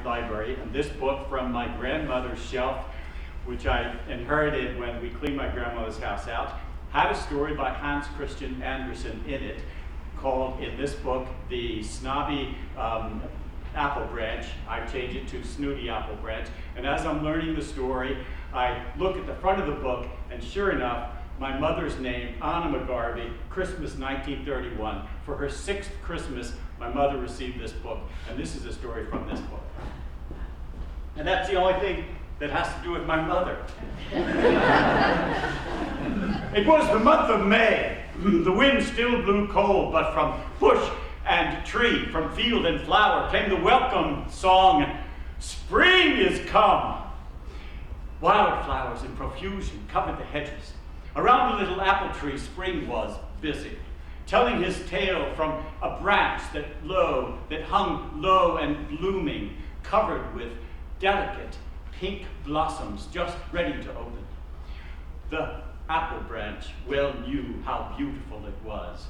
library, and this book from my grandmother's shelf, which I inherited when we cleaned my grandmother's house out, had a story by Hans Christian Andersen in it, called, in this book, The Snobby Apple Branch. I changed it to Snooty Apple Branch. And as I'm learning the story, I look at the front of the book, and sure enough, my mother's name, Anna McGarvey, Christmas 1931. For her 6th Christmas, my mother received this book, and this is a story from this book. And that's the only thing that has to do with my mother. It was the month of May. The wind still blew cold, but from bush and tree, from field and flower, came the welcome song, "Spring is come." Wildflowers in profusion covered the hedges. Around the little apple tree, spring was busy, telling his tale from a branch that hung low and blooming, covered with delicate pink blossoms just ready to open. The apple branch well knew how beautiful it was.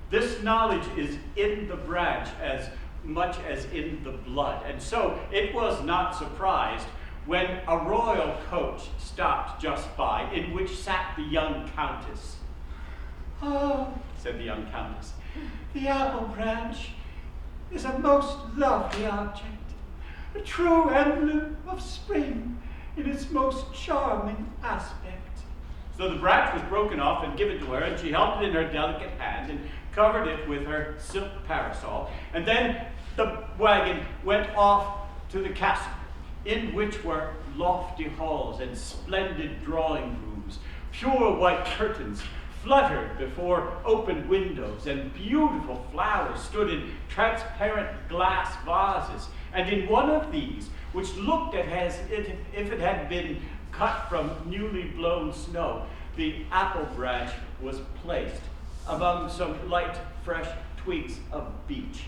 This knowledge is in the branch as much as in the blood, and so it was not surprised when a royal coach stopped just by, in which sat the young countess. "Oh," said the young countess, "the apple branch is a most lovely object, a true emblem of spring in its most charming aspect." So the branch was broken off and given to her, and she held it in her delicate hand and covered it with her silk parasol. And then the wagon went off to the castle, in which were lofty halls and splendid drawing rooms. Pure white curtains fluttered before open windows, and beautiful flowers stood in transparent glass vases. And in one of these, which looked as if it had been cut from newly blown snow, the apple branch was placed among some light, fresh twigs of beech.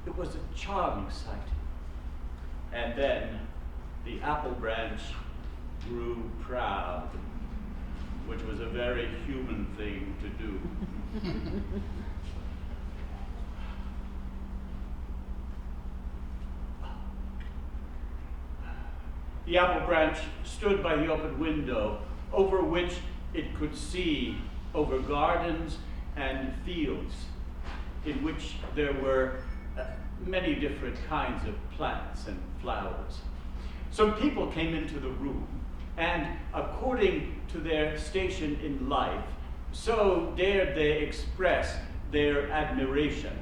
It was a charming sight. And then the apple branch grew proud, which was a very human thing to do. The apple branch stood by the open window, over which it could see over gardens and fields, in which there were many different kinds of plants and flowers. Some people came into the room, and according to their station in life, so dared they express their admiration.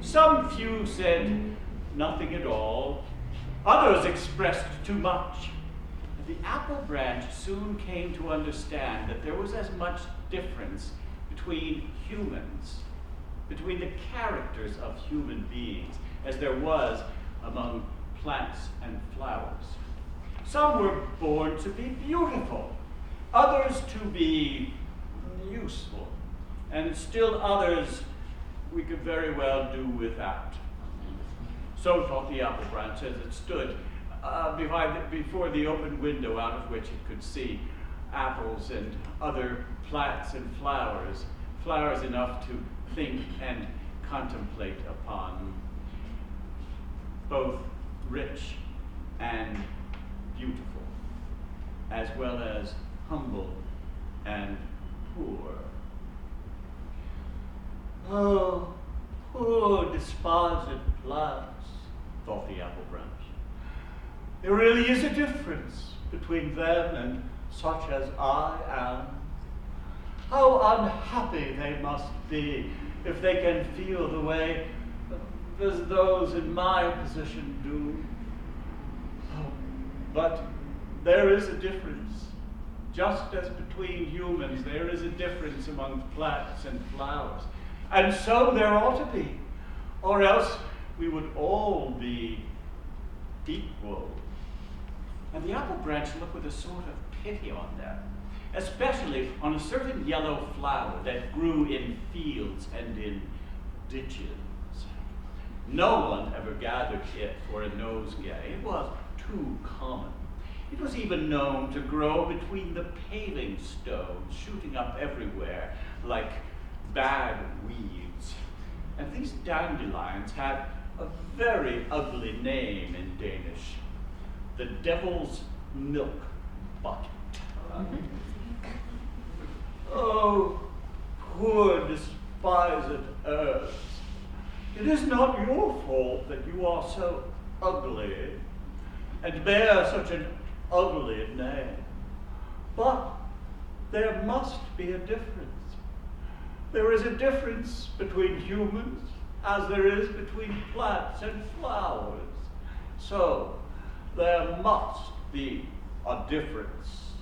Some few said nothing at all. Others expressed too much. The apple branch soon came to understand that there was as much difference between humans, between the characters of human beings, as there was among plants and flowers. Some were born to be beautiful, others to be useful, and still others we could very well do without. So thought the apple branch as it stood before the open window out of which it could see apples and other plants and flowers, flowers enough to think and contemplate upon, both rich and beautiful, as well as humble and poor. "Oh, poor despised plants," thought the apple branch. "There really is a difference between them and such as I am. How unhappy they must be if they can feel the way as those in my position do. Oh, but there is a difference. Just as between humans there is a difference among plants and flowers. And so there ought to be, or else we would all be equal." And the apple branch looked with a sort of pity on them, especially on a certain yellow flower that grew in fields and in ditches. No one ever gathered it for a nosegay. It was too common. It was even known to grow between the paving stones, shooting up everywhere like bag weeds. And these dandelions had a very ugly name in Danish. devil's milk bucket. Oh, poor despised earth, it is not your fault that you are so ugly and bear such an ugly name. But there must be a difference. There is a difference between humans as there is between plants and flowers. So there must be a difference.